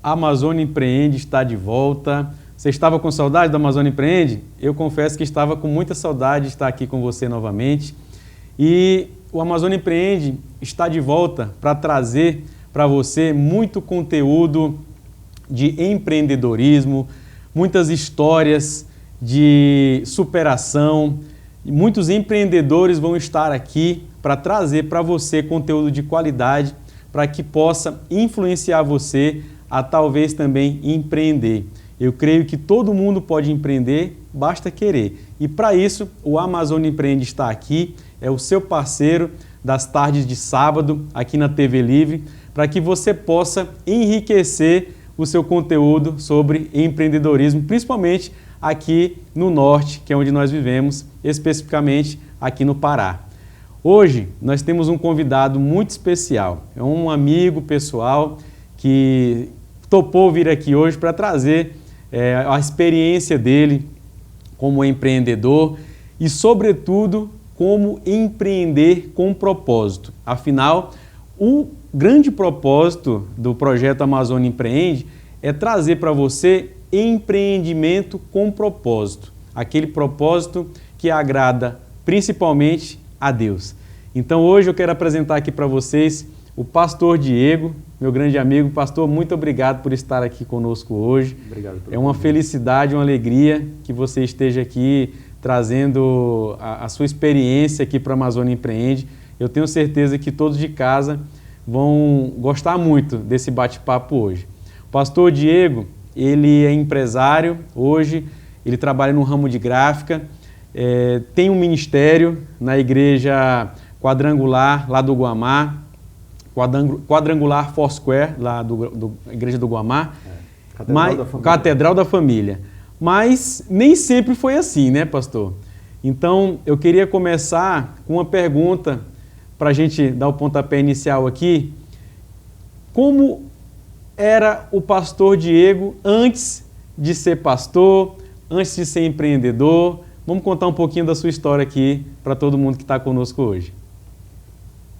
A Amazônia Empreende está de volta. Você estava com saudade da Amazônia Empreende? Eu confesso que estava com muita saudade de estar aqui com você novamente. E o Amazônia Empreende está de volta para trazer para você muito conteúdo de empreendedorismo, muitas histórias de superação. Muitos empreendedores vão estar aqui para trazer para você conteúdo de qualidade, para que possa influenciar você a talvez também empreender. Eu creio que todo mundo pode empreender, basta querer. E para isso, o Amazônia Empreende está aqui, é o seu parceiro das tardes de sábado, aqui na TV Livre, para que você possa enriquecer o seu conteúdo sobre empreendedorismo, principalmente aqui no Norte, que é onde nós vivemos, especificamente aqui no Pará. Hoje, nós temos um convidado muito especial, é um amigo pessoal que topou vir aqui hoje para trazer a experiência dele como empreendedor e, sobretudo, como empreender com propósito. Afinal, o grande propósito do projeto Amazônia Empreende é trazer para você empreendimento com propósito, aquele propósito que agrada principalmente a Deus. Então hoje eu quero apresentar aqui para vocês o pastor Diego, meu grande amigo. Pastor, muito obrigado por estar aqui conosco hoje. Obrigado. É uma felicidade, uma alegria que você esteja aqui trazendo a sua experiência aqui para a Amazônia Empreende. Eu tenho certeza que todos de casa vão gostar muito desse bate-papo hoje. O pastor Diego, ele é empresário hoje, ele trabalha no ramo de gráfica, tem um ministério na igreja Quadrangular, lá do Guamá, Quadrangular Foursquare, lá da igreja do Guamá, Catedral da Família. Mas nem sempre foi assim, né, pastor? Então, eu queria começar com uma pergunta para a gente dar o pontapé inicial aqui. Como era o pastor Diego antes de ser pastor, antes de ser empreendedor? Vamos contar um pouquinho da sua história aqui para todo mundo que está conosco hoje.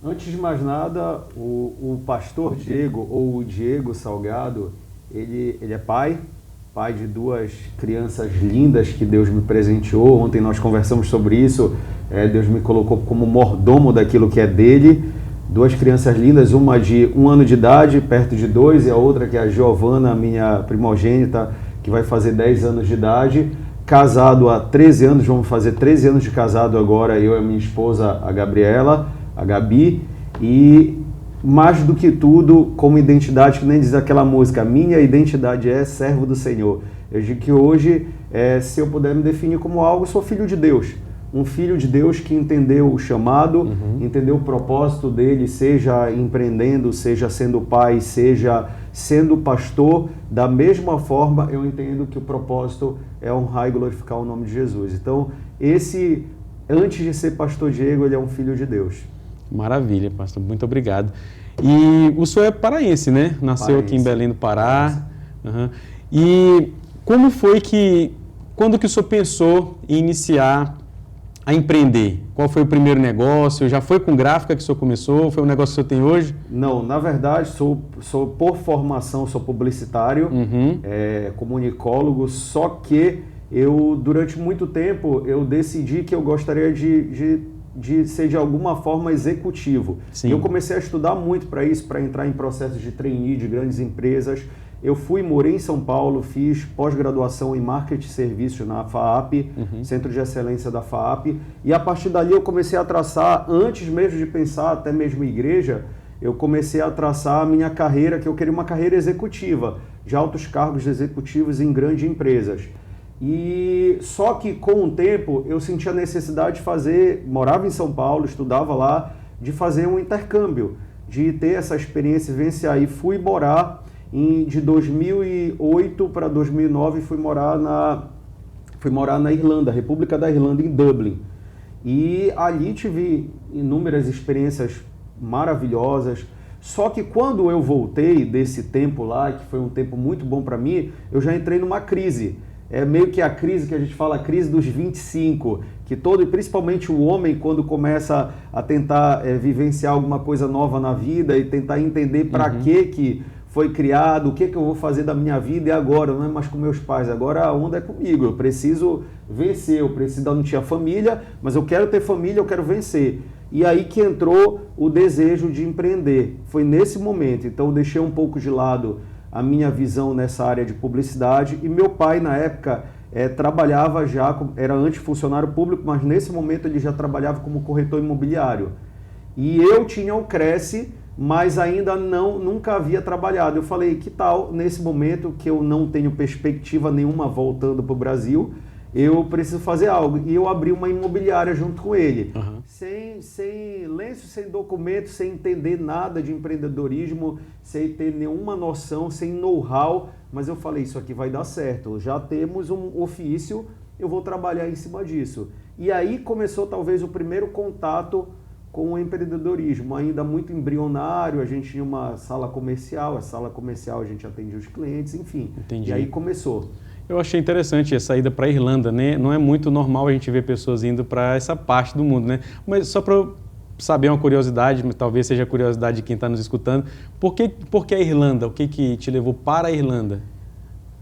Antes de mais nada, o pastor Diego, ou o Diego Salgado, ele é pai de duas crianças lindas que Deus me presenteou. Ontem nós conversamos sobre isso. Deus me colocou como mordomo daquilo que é dele. Duas crianças lindas, uma de 1 ano de idade, perto de 2, e a outra que é a Giovana, minha primogênita, que vai fazer 10 anos de idade. Casado há 13 anos, vamos fazer 13 anos de casado agora, eu e a minha esposa, a Gabriela, a Gabi, e mais do que tudo, como identidade, que nem diz aquela música, minha identidade é servo do Senhor. Eu digo que hoje, se eu puder me definir como algo, eu sou filho de Deus. Um filho de Deus que entendeu o chamado, entendeu o propósito dele, seja empreendendo, seja sendo pai, seja sendo pastor. Da mesma forma, eu entendo que o propósito é honrar e glorificar o nome de Jesus. Então, antes de ser pastor Diego, ele é um filho de Deus. Maravilha, pastor. Muito obrigado. E o senhor é paraense, né? Nasceu aqui em Belém do Pará. E como foi quando que o senhor pensou em iniciar a empreender? Qual foi o primeiro negócio? Já foi com gráfica que o senhor começou? Foi um negócio que o senhor tem hoje? Não, na verdade, sou por formação, sou publicitário, comunicólogo, só que durante muito tempo, eu decidi que eu gostaria de ser de alguma forma executivo. Sim. Eu comecei a estudar muito para isso, para entrar em processos de trainee de grandes empresas. Eu morei em São Paulo, fiz pós-graduação em Marketing e Serviços na FAAP, Centro de Excelência da FAAP, e a partir dali eu comecei a traçar, antes mesmo de pensar até mesmo em igreja, eu comecei a traçar a minha carreira, que eu queria uma carreira executiva, de altos cargos executivos em grandes empresas. E só que com o tempo eu senti a necessidade de morava em São Paulo, estudava lá, de fazer um intercâmbio, de ter essa experiência e vivenciar. E fui morar de 2008 para 2009, fui morar na Irlanda, República da Irlanda, em Dublin. E ali tive inúmeras experiências maravilhosas. Só que quando eu voltei desse tempo lá, que foi um tempo muito bom para mim, eu já entrei numa crise. É meio que a crise que a gente fala, a crise dos 25, que principalmente o homem, quando começa a tentar vivenciar alguma coisa nova na vida e tentar entender para que foi criado, o que eu vou fazer da minha vida e agora, não é mais com meus pais, agora a onda é comigo, eu preciso vencer, não tinha família, mas eu quero ter família, eu quero vencer. E aí que entrou o desejo de empreender, foi nesse momento, então eu deixei um pouco de lado a minha visão nessa área de publicidade e meu pai na época trabalhava já, era antes funcionário público, mas nesse momento ele já trabalhava como corretor imobiliário. E eu tinha o Cresce, mas ainda nunca havia trabalhado. Eu falei, que tal, nesse momento que eu não tenho perspectiva nenhuma voltando para o Brasil, eu preciso fazer algo. E eu abri uma imobiliária junto com ele. Uhum. Sem lenço, sem documento, sem entender nada de empreendedorismo, sem ter nenhuma noção, sem know-how. Mas eu falei, isso aqui vai dar certo. Já temos um ofício, eu vou trabalhar em cima disso. E aí começou talvez o primeiro contato com o empreendedorismo, ainda muito embrionário, a gente tinha uma sala comercial, a gente atendia os clientes, enfim. Entendi. E aí começou. Eu achei interessante essa ida para a Irlanda, né? Não é muito normal a gente ver pessoas indo para essa parte do mundo, né? Mas só para saber uma curiosidade, talvez seja a curiosidade de quem está nos escutando, por que a Irlanda? O que te levou para a Irlanda?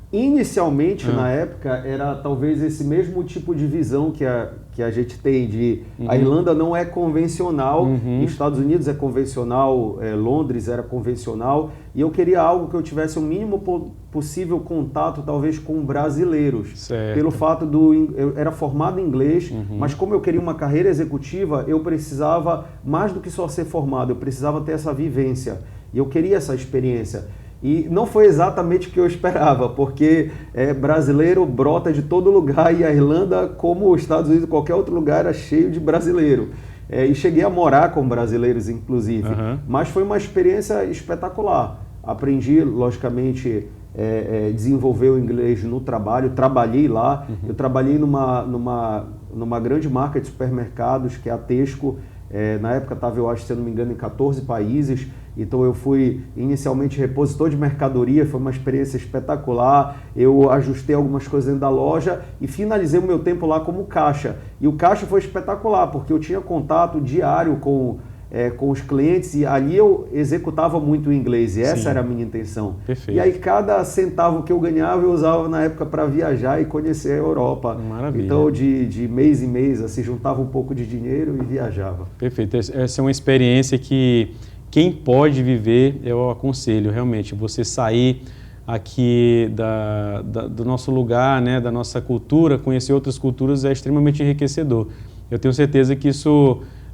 Inicialmente, na época, era talvez esse mesmo tipo de visão que a gente tem de a Irlanda não é convencional, Estados Unidos é convencional, Londres era convencional, e eu queria algo que eu tivesse o mínimo possível contato, talvez, com brasileiros. Certo. Pelo fato eu era formado em inglês, mas como eu queria uma carreira executiva, eu precisava, mais do que só ser formado, eu precisava ter essa vivência, e eu queria essa experiência. E não foi exatamente o que eu esperava, porque brasileiro brota de todo lugar e a Irlanda, como os Estados Unidos, qualquer outro lugar, era cheio de brasileiro. E cheguei a morar com brasileiros, inclusive. Mas foi uma experiência espetacular. Aprendi, logicamente, desenvolver o inglês no trabalho, trabalhei lá. Eu trabalhei numa grande marca de supermercados, que é a Tesco. Na época estava, eu acho, se eu não me engano, em 14 países. Então eu fui inicialmente repositor de mercadoria, foi uma experiência espetacular. Eu ajustei algumas coisas dentro da loja e finalizei o meu tempo lá como caixa. E o caixa foi espetacular, porque eu tinha contato diário com os clientes e ali eu executava muito o inglês e essa era a minha intenção. Perfeito. E aí cada centavo que eu ganhava eu usava na época para viajar e conhecer a Europa. Maravilha. Então de mês em mês assim, juntava um pouco de dinheiro e viajava. Perfeito. Essa é uma experiência que quem pode viver, eu aconselho realmente, você sair aqui do nosso lugar, né, da nossa cultura, conhecer outras culturas é extremamente enriquecedor. Eu tenho certeza que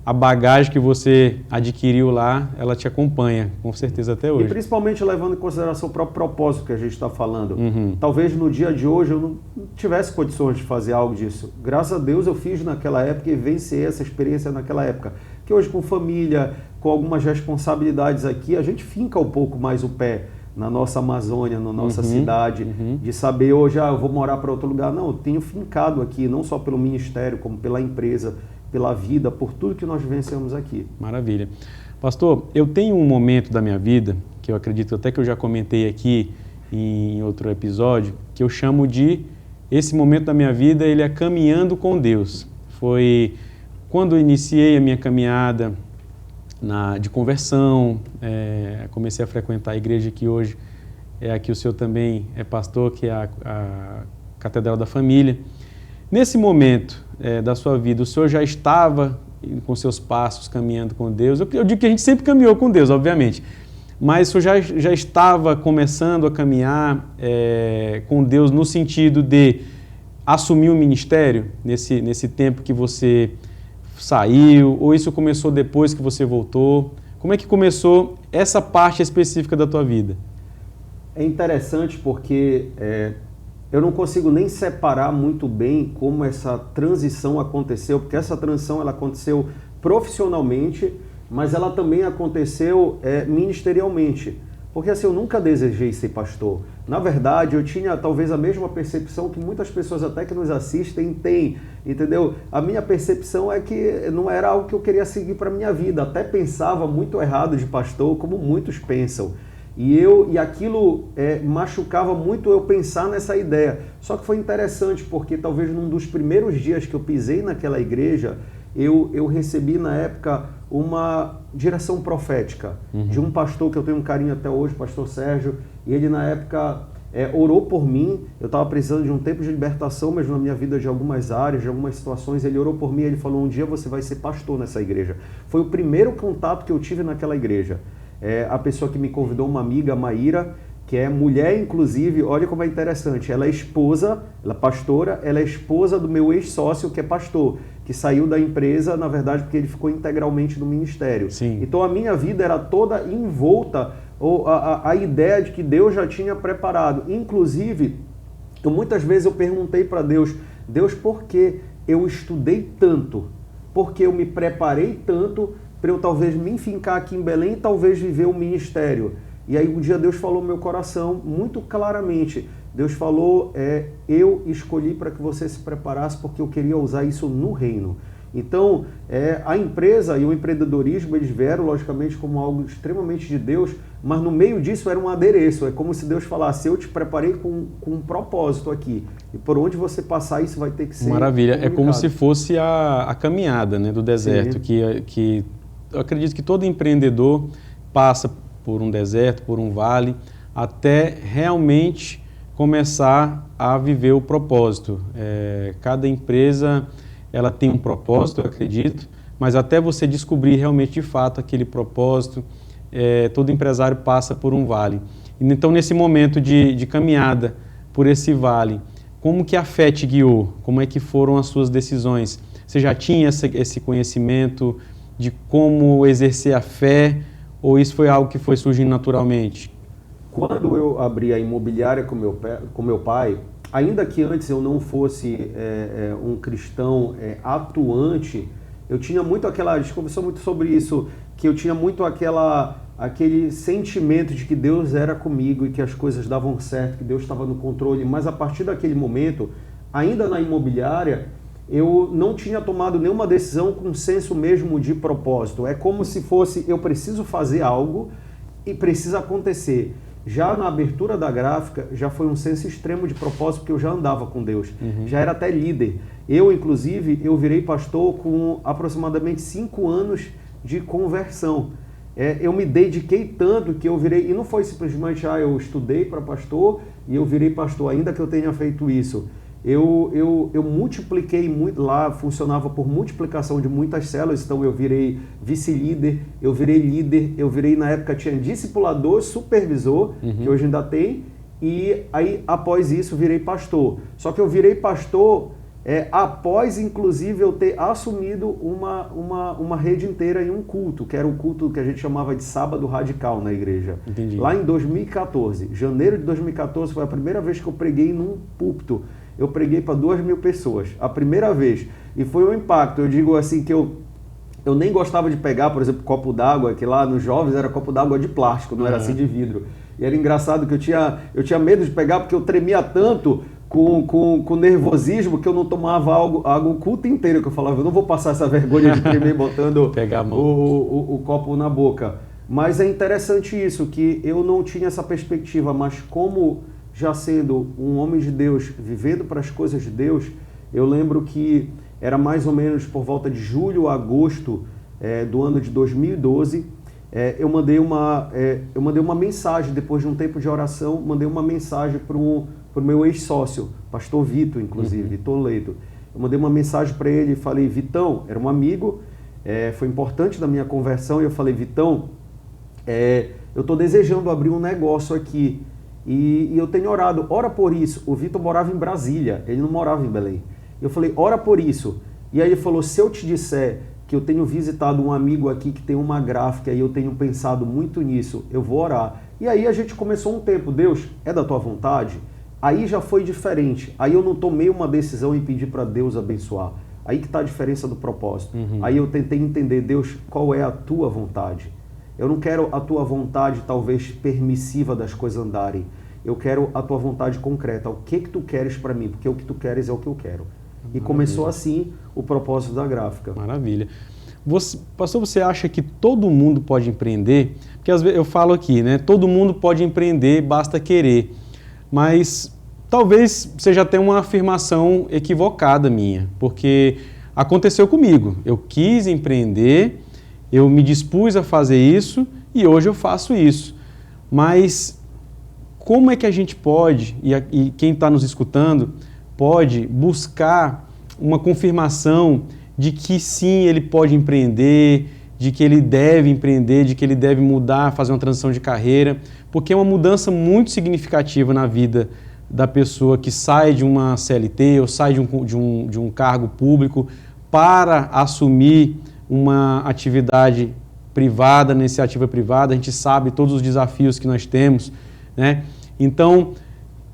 a bagagem que você adquiriu lá, ela te acompanha, com certeza até hoje. E principalmente levando em consideração o próprio propósito que a gente está falando. Talvez no dia de hoje eu não tivesse condições de fazer algo disso. Graças a Deus eu fiz naquela época e venci essa experiência naquela época. Que hoje com família, com algumas responsabilidades aqui, a gente finca um pouco mais o pé na nossa Amazônia, na nossa cidade, de saber hoje, eu vou morar para outro lugar. Não, eu tenho fincado aqui, não só pelo ministério, como pela empresa, pela vida, por tudo que nós vivenciamos aqui. Maravilha. Pastor, eu tenho um momento da minha vida, que eu acredito até que eu já comentei aqui em outro episódio, que eu chamo esse momento da minha vida, ele é caminhando com Deus. Foi quando eu iniciei a minha caminhada de conversão, comecei a frequentar a igreja que hoje aqui o senhor também é pastor, que é a Catedral da Família. Nesse momento da sua vida, o senhor já estava com seus passos caminhando com Deus? Eu digo que a gente sempre caminhou com Deus, obviamente, mas o senhor já estava começando a caminhar com Deus no sentido de assumir o ministério nesse tempo que você saiu, ou isso começou depois que você voltou? Como é que começou essa parte específica da tua vida? É interessante porque eu não consigo nem separar muito bem como essa transição aconteceu, porque essa transição ela aconteceu profissionalmente, mas ela também aconteceu ministerialmente. Porque assim, eu nunca desejei ser pastor. Na verdade, eu tinha talvez a mesma percepção que muitas pessoas até que nos assistem têm, entendeu? A minha percepção é que não era algo que eu queria seguir para a minha vida. Até pensava muito errado de pastor, como muitos pensam. E aquilo machucava muito eu pensar nessa ideia. Só que foi interessante, porque talvez num dos primeiros dias que eu pisei naquela igreja, eu recebi na época uma direção profética de um pastor que eu tenho um carinho até hoje, pastor Sérgio, e ele na época orou por mim. Eu estava precisando de um tempo de libertação, mas na minha vida de algumas áreas, de algumas situações, ele orou por mim, ele falou, um dia você vai ser pastor nessa igreja. Foi o primeiro contato que eu tive naquela igreja. A pessoa que me convidou, uma amiga, Maíra, que é mulher, inclusive, olha como é interessante, ela é esposa, ela é pastora, ela é esposa do meu ex-sócio, que é pastor, que saiu da empresa, na verdade, porque ele ficou integralmente no ministério. Sim. Então a minha vida era toda envolta a ideia de que Deus já tinha preparado. Inclusive, muitas vezes eu perguntei para Deus, por que eu estudei tanto? Por que eu me preparei tanto para eu talvez me enfincar aqui em Belém e talvez viver o ministério? E aí um dia Deus falou no meu coração muito claramente. Deus falou, eu escolhi para que você se preparasse porque eu queria usar isso no reino. Então, a empresa e o empreendedorismo, eles vieram, logicamente, como algo extremamente de Deus, mas no meio disso era um adereço. É como se Deus falasse, eu te preparei com um propósito aqui. E por onde você passar, isso vai ter que ser Maravilha. comunicado. É como se fosse a caminhada, né, do deserto, que eu acredito que todo empreendedor passa por um deserto, por um vale, até realmente começar a viver o propósito. Cada empresa ela tem um propósito, eu acredito, mas até você descobrir realmente de fato aquele propósito, todo empresário passa por um vale. Então, nesse momento de caminhada por esse vale, como que a fé te guiou? Como é que foram as suas decisões? Você já tinha esse conhecimento de como exercer a fé, ou isso foi algo que foi surgindo naturalmente? Quando eu abri a imobiliária com meu pai, ainda que antes eu não fosse um cristão atuante, eu tinha muito a gente conversou muito sobre isso, que eu tinha muito aquele sentimento de que Deus era comigo e que as coisas davam certo, que Deus estava no controle, mas a partir daquele momento, ainda na imobiliária, eu não tinha tomado nenhuma decisão com senso mesmo de propósito. É como se fosse, eu preciso fazer algo e precisa acontecer. Já na abertura da gráfica, já foi um senso extremo de propósito, porque eu já andava com Deus. Já era até líder. Inclusive, eu virei pastor com aproximadamente 5 anos de conversão. Eu me dediquei tanto que eu virei, e não foi simplesmente, eu estudei para pastor e eu virei pastor, ainda que eu tenha feito isso. Eu multipliquei muito, lá funcionava por multiplicação de muitas células, então eu virei vice-líder, eu virei líder, eu virei, na época tinha discipulador, supervisor, que hoje ainda tem, e aí após isso virei pastor. Só que eu virei pastor após inclusive eu ter assumido uma rede inteira em um culto, que era o culto que a gente chamava de sábado radical na igreja. Entendi. Lá em 2014, janeiro de 2014 foi a primeira vez que eu preguei num púlpito. Eu preguei para 2.000 pessoas, a primeira vez, e foi um impacto. Eu digo assim que eu nem gostava de pegar, por exemplo, copo d'água, que lá nos jovens era copo d'água de plástico, não era assim de vidro. E era engraçado que eu tinha medo de pegar porque eu tremia tanto com nervosismo que eu não tomava água o culto inteiro, que eu falava, eu não vou passar essa vergonha de tremer botando o copo na boca. Mas é interessante isso, que eu não tinha essa perspectiva, mas como já sendo um homem de Deus, vivendo para as coisas de Deus, eu lembro que era mais ou menos por volta de julho a agosto do ano de 2012, eu mandei uma mensagem, depois de um tempo de oração, mandei uma mensagem para o meu ex-sócio, pastor Vitor, inclusive, Vitor Leito. Eu mandei uma mensagem para ele e falei, Vitão, era um amigo, foi importante na minha conversão, e eu falei, Vitão, eu estou desejando abrir um negócio aqui, e eu tenho orado, ora por isso. O Vitor morava em Brasília, ele não morava em Belém. Eu falei, ora por isso. E aí ele falou, se eu te disser que eu tenho visitado um amigo aqui que tem uma gráfica e eu tenho pensado muito nisso, eu vou orar. E aí a gente começou um tempo, Deus, é da tua vontade? Aí já foi diferente. Aí eu não tomei uma decisão e pedi para Deus abençoar. Aí que está a diferença do propósito. Aí eu tentei entender, Deus, qual é a tua vontade? Eu não quero a tua vontade, talvez, permissiva das coisas andarem. Eu quero a tua vontade concreta. O que tu queres para mim? Porque o que tu queres é o que eu quero. E começou assim o propósito da gráfica. Maravilha. Pastor, você acha que todo mundo pode empreender? Porque às vezes eu falo aqui, né? Todo mundo pode empreender, basta querer. Mas talvez você já tenha uma afirmação equivocada minha. Porque aconteceu comigo. Eu quis empreender eu me dispus a fazer isso e hoje eu faço isso. Mas como é que a gente pode, e quem está nos escutando, pode buscar uma confirmação de que sim, ele pode empreender, de que ele deve empreender, de que ele deve mudar, fazer uma transição de carreira, porque é uma mudança muito significativa na vida da pessoa que sai de uma CLT ou sai de um cargo público para assumir uma atividade privada, iniciativa privada. A gente sabe todos os desafios que nós temos, né? Então,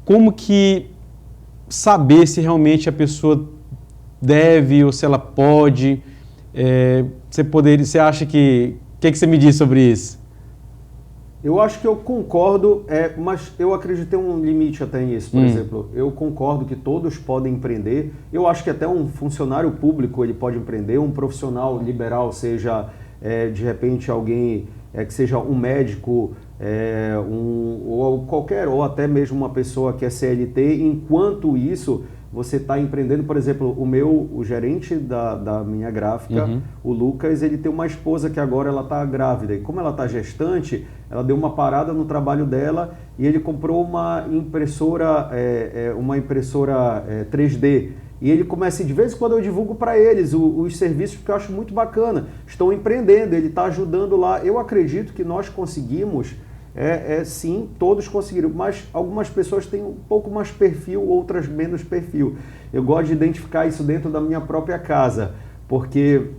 como que saber se realmente a pessoa deve ou se ela pode? Você acha que... O que você me diz sobre isso? Eu acho que eu concordo, mas eu acredito ter um limite até nisso. Por exemplo, eu concordo que todos podem empreender. Eu acho que até um funcionário público ele pode empreender, um profissional liberal, seja de repente alguém que seja um médico, ou até mesmo uma pessoa que é CLT. Enquanto isso, você está empreendendo. Por exemplo, o gerente da minha gráfica, o Lucas, ele tem uma esposa que agora ela está grávida. E como ela está gestante, ela deu uma parada no trabalho dela e ele comprou uma impressora 3D. E ele começa, de vez em quando eu divulgo para eles os serviços, porque eu acho muito bacana. Estão empreendendo, ele está ajudando lá. Eu acredito que nós conseguimos, sim, todos conseguiram, mas algumas pessoas têm um pouco mais perfil, outras menos perfil. Eu gosto de identificar isso dentro da minha própria casa, porque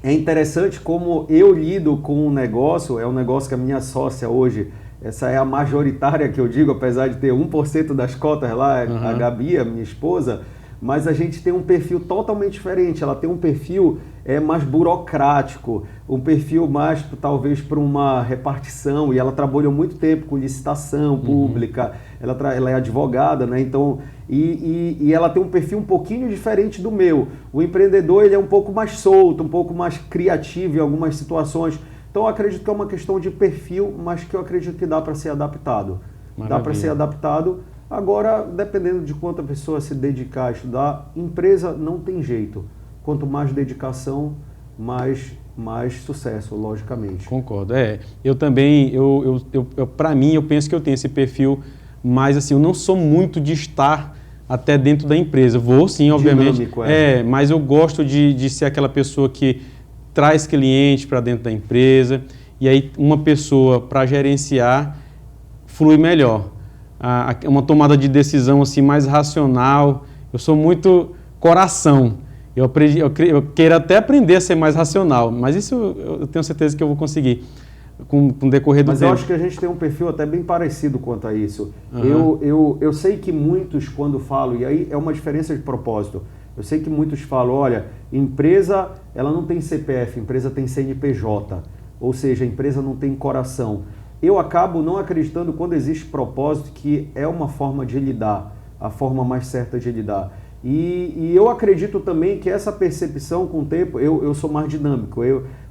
é interessante como eu lido com um negócio que a minha sócia hoje, essa é a majoritária que eu digo, apesar de ter 1% das cotas lá, a Gabi, a minha esposa, mas a gente tem um perfil totalmente diferente. Ela tem um perfil mais burocrático, um perfil mais talvez para uma repartição, e ela trabalhou muito tempo com licitação pública, ela é advogada, né? Então, e ela tem um perfil um pouquinho diferente do meu. O empreendedor ele é um pouco mais solto, um pouco mais criativo em algumas situações. Então eu acredito que é uma questão de perfil, mas que eu acredito que dá para ser adaptado. Maravilha. Dá para ser adaptado. Agora, dependendo de quanto a pessoa se dedicar a estudar, empresa não tem jeito. Quanto mais dedicação, mais sucesso, logicamente. Concordo. Eu também, para mim, eu penso que eu tenho esse perfil, mas assim, eu não sou muito de estar até dentro da empresa. Vou sim, obviamente. Dinâmico, mas eu gosto de ser aquela pessoa que traz cliente para dentro da empresa, e aí uma pessoa para gerenciar flui melhor. Uma tomada de decisão assim mais racional. Eu sou muito coração. Eu quero até aprender a ser mais racional, mas isso eu tenho certeza que eu vou conseguir com o decorrer do tempo. Mas eu acho que a gente tem um perfil até bem parecido quanto a isso. Eu sei que muitos, quando falam, e aí é uma diferença de propósito, eu sei que muitos falam, olha, empresa ela não tem CPF, empresa tem CNPJ, ou seja, a empresa não tem coração. Eu acabo não acreditando quando existe propósito, que é uma forma de lidar, a forma mais certa de lidar. E eu acredito também que essa percepção com o tempo, eu sou mais dinâmico.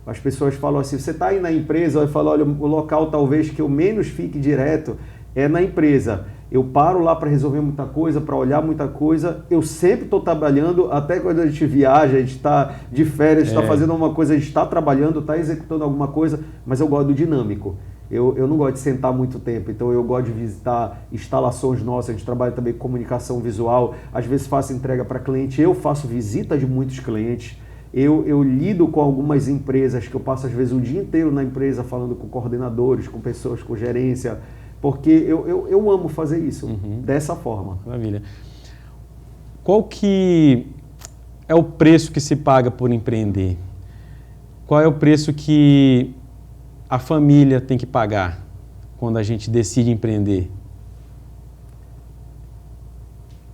As pessoas falam assim, você está aí na empresa, eu falo, olha, o local talvez que eu menos fique direto é na empresa. Eu paro lá para resolver muita coisa, para olhar muita coisa. Eu sempre estou trabalhando, até quando a gente viaja, a gente está de férias, está fazendo alguma coisa, a gente está trabalhando, está executando alguma coisa, mas eu gosto do dinâmico. Eu não gosto de sentar muito tempo, então eu gosto de visitar instalações nossas. A gente trabalha também com comunicação visual, às vezes faço entrega para cliente, eu faço visita de muitos clientes, eu lido com algumas empresas que eu passo às vezes o dia inteiro na empresa falando com coordenadores, com pessoas, com gerência, porque eu amo fazer isso dessa forma. Maravilha. Qual que é o preço que se paga por empreender? Qual é o preço que a família tem que pagar quando a gente decide empreender?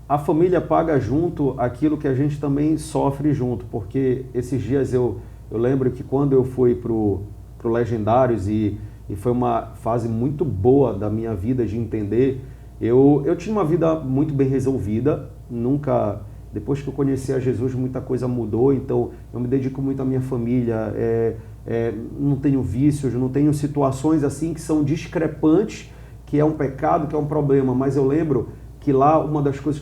A família paga junto aquilo que a gente também sofre junto, porque esses dias eu lembro que quando eu fui pro Legendários e foi uma fase muito boa da minha vida de entender, eu tinha uma vida muito bem resolvida, depois que eu conheci a Jesus muita coisa mudou, então eu me dedico muito à minha família, não tenho vícios, não tenho situações assim que são discrepantes, que é um pecado, que é um problema, mas eu lembro que lá uma das coisas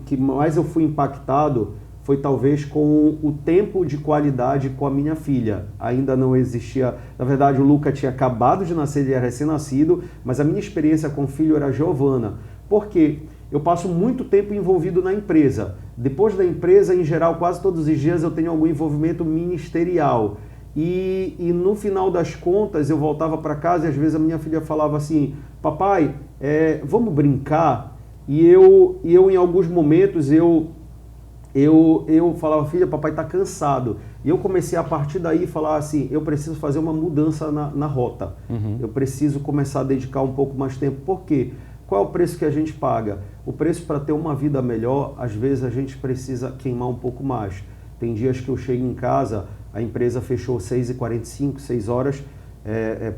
que mais eu fui impactado foi talvez com o tempo de qualidade com a minha filha. Ainda não existia... Na verdade, o Luca tinha acabado de nascer, ele era recém-nascido, mas a minha experiência com o filho era Giovana. Por quê? Eu passo muito tempo envolvido na empresa. Depois da empresa, em geral, quase todos os dias eu tenho algum envolvimento ministerial. E no final das contas, eu voltava para casa e às vezes a minha filha falava assim, papai, vamos brincar? E eu em alguns momentos, eu falava, filha, papai está cansado. E eu comecei a partir daí falar assim, eu preciso fazer uma mudança na rota. Eu preciso começar a dedicar um pouco mais tempo. Por quê? Qual é o preço que a gente paga? O preço para ter uma vida melhor, às vezes a gente precisa queimar um pouco mais. Tem dias que eu chego em casa, a empresa fechou 6h45, 6 horas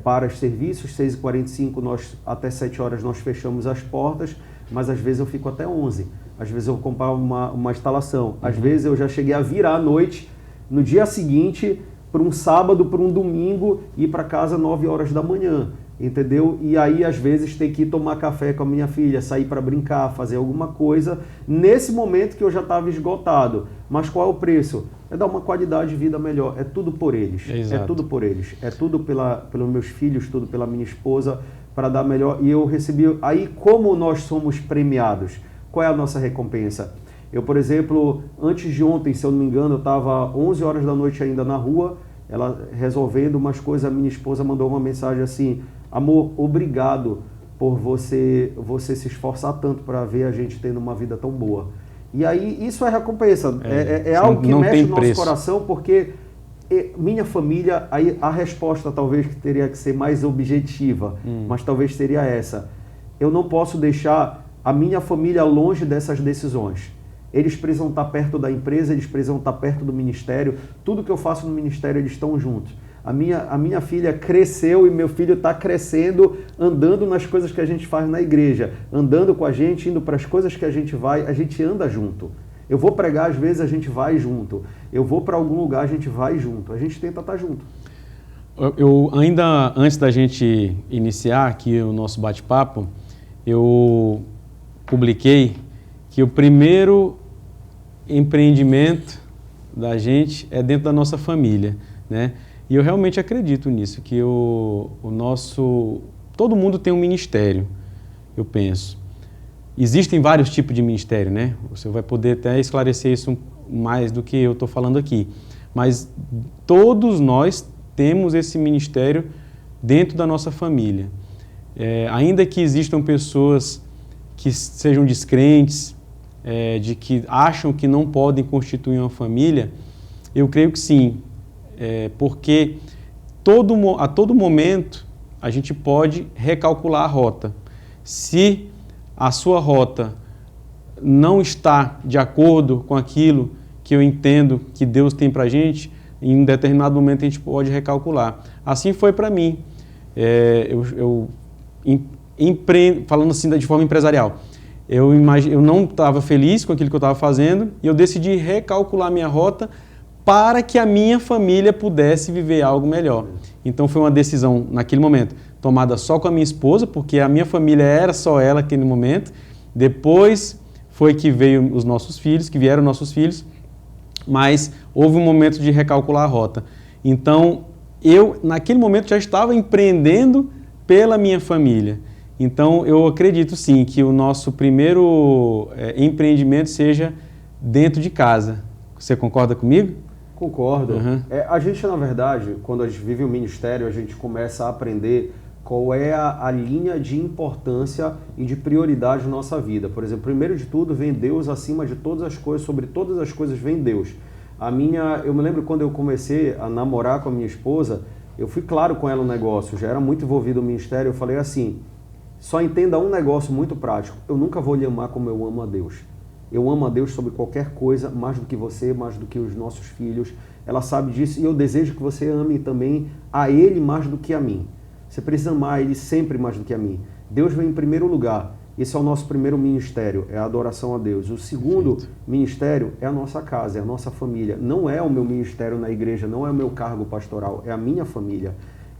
para os serviços, 6h45 até 7 horas nós fechamos as portas, mas às vezes eu fico até 11. Às vezes eu vou comprar uma instalação. Às vezes eu já cheguei a virar à noite, no dia seguinte, para um sábado, para um domingo, ir para casa 9 horas da manhã. Entendeu? E aí, às vezes, tem que ir tomar café com a minha filha, sair para brincar, fazer alguma coisa, nesse momento que eu já estava esgotado. Mas qual é o preço? É dar uma qualidade de vida melhor. É tudo por eles. É tudo por eles. É tudo pelos meus filhos, tudo pela minha esposa, para dar melhor. E eu recebi... Aí, como nós somos premiados? Qual é a nossa recompensa? Eu, por exemplo, antes de ontem, se eu não me engano, eu estava 11 horas da noite ainda na rua, ela resolvendo umas coisas, a minha esposa mandou uma mensagem assim... Amor, obrigado por você se esforçar tanto para ver a gente tendo uma vida tão boa. E aí, isso é recompensa. É algo que mexe no nosso coração, porque minha família, aí a resposta talvez que teria que ser mais objetiva, mas talvez seria essa. Eu não posso deixar a minha família longe dessas decisões. Eles precisam estar perto da empresa, eles precisam estar perto do ministério. Tudo que eu faço no ministério, eles estão juntos. A minha filha cresceu e meu filho está crescendo, andando nas coisas que a gente faz na igreja, andando com a gente, indo para as coisas que a gente anda junto. Eu vou pregar, às vezes a gente vai junto. Eu vou para algum lugar, a gente vai junto. A gente tenta estar junto. Eu ainda, antes da gente iniciar aqui o nosso bate-papo, eu publiquei que o primeiro empreendimento da gente é dentro da nossa família, né? E eu realmente acredito nisso, que todo mundo tem um ministério, eu penso. Existem vários tipos de ministério, né? Você vai poder até esclarecer isso mais do que eu estou falando aqui. Mas todos nós temos esse ministério dentro da nossa família. Ainda que existam pessoas que sejam descrentes, de que acham que não podem constituir uma família, eu creio que sim. Porque a todo momento a gente pode recalcular a rota. Se a sua rota não está de acordo com aquilo que eu entendo que Deus tem para a gente, em um determinado momento a gente pode recalcular. Assim foi para mim. Falando assim de forma empresarial, eu não estava feliz com aquilo que eu estava fazendo e eu decidi recalcular minha rota para que a minha família pudesse viver algo melhor. Então foi uma decisão, naquele momento, tomada só com a minha esposa, porque a minha família era só ela naquele momento. Depois foi que veio os nossos filhos, que vieram nossos filhos, mas houve um momento de recalcular a rota. Então, eu, naquele momento, já estava empreendendo pela minha família. Então, eu acredito sim que o nosso primeiro empreendimento seja dentro de casa. Você concorda comigo? Concordo. A gente, na verdade, quando a gente vive o ministério, a gente começa a aprender qual é a linha de importância e de prioridade na nossa vida. Por exemplo, primeiro de tudo, vem Deus acima de todas as coisas, sobre todas as coisas vem Deus. Eu me lembro quando eu comecei a namorar com a minha esposa, eu fui claro com ela no negócio, já era muito envolvido no ministério, eu falei assim, só entenda um negócio muito prático, eu nunca vou lhe amar como eu amo a Deus. Eu amo a Deus sobre qualquer coisa, mais do que você, mais do que os nossos filhos. Ela sabe disso e eu desejo que você ame também a Ele mais do que a mim. Você precisa amar Ele sempre mais do que a mim. Deus vem em primeiro lugar. Esse é o nosso primeiro ministério, é a adoração a Deus. O segundo ministério é a nossa casa, é a nossa família. Não é o meu ministério na igreja, não é o meu cargo pastoral, é a minha família.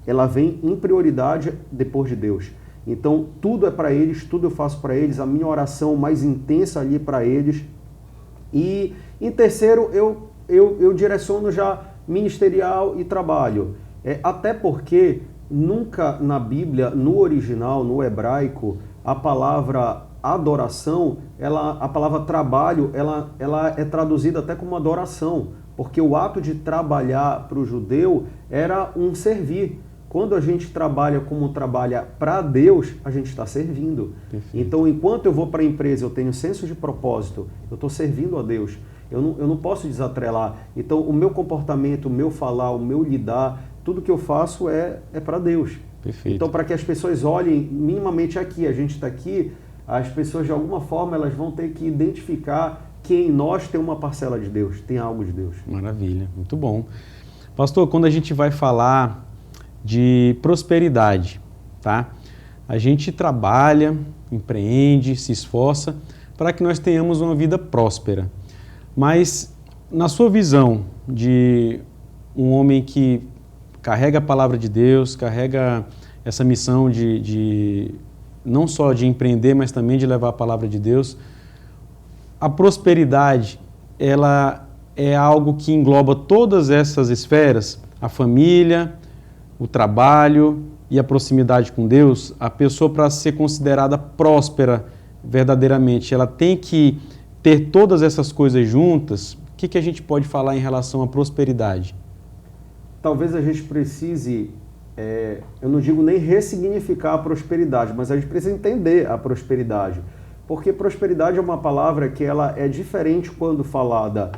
Ela vem em prioridade depois de Deus. Então, tudo é para eles, tudo eu faço para eles, a minha oração mais intensa ali para eles E em terceiro, eu direciono já ministerial e trabalho. Até porque nunca na Bíblia, no original, no hebraico, a palavra adoração, a palavra trabalho, ela é traduzida até como adoração, porque o ato de trabalhar para o judeu era um servir. Quando a gente trabalha como trabalha para Deus, a gente está servindo. Perfeito. Então, enquanto eu vou para a empresa, eu tenho senso de propósito, eu estou servindo a Deus. Eu não posso desatrelar. Então, o meu comportamento, o meu falar, o meu lidar, tudo que eu faço é para Deus. Perfeito. Então, para que as pessoas olhem minimamente aqui, a gente está aqui, as pessoas de alguma forma elas vão ter que identificar que em nós tem uma parcela de Deus, tem algo de Deus. Maravilha, muito bom. Pastor, quando a gente vai falar de prosperidade, tá? A gente trabalha, empreende, se esforça para que nós tenhamos uma vida próspera. Mas, na sua visão de um homem que carrega a palavra de Deus, carrega essa missão de não só de empreender, mas também de levar a palavra de Deus, a prosperidade, ela é algo que engloba todas essas esferas, a família, o trabalho e a proximidade com Deus. A pessoa, para ser considerada próspera verdadeiramente, ela tem que ter todas essas coisas juntas. O que a gente pode falar em relação à prosperidade? Talvez a gente precise, eu não digo nem ressignificar a prosperidade, mas a gente precisa entender a prosperidade. Porque prosperidade é uma palavra que ela é diferente quando falada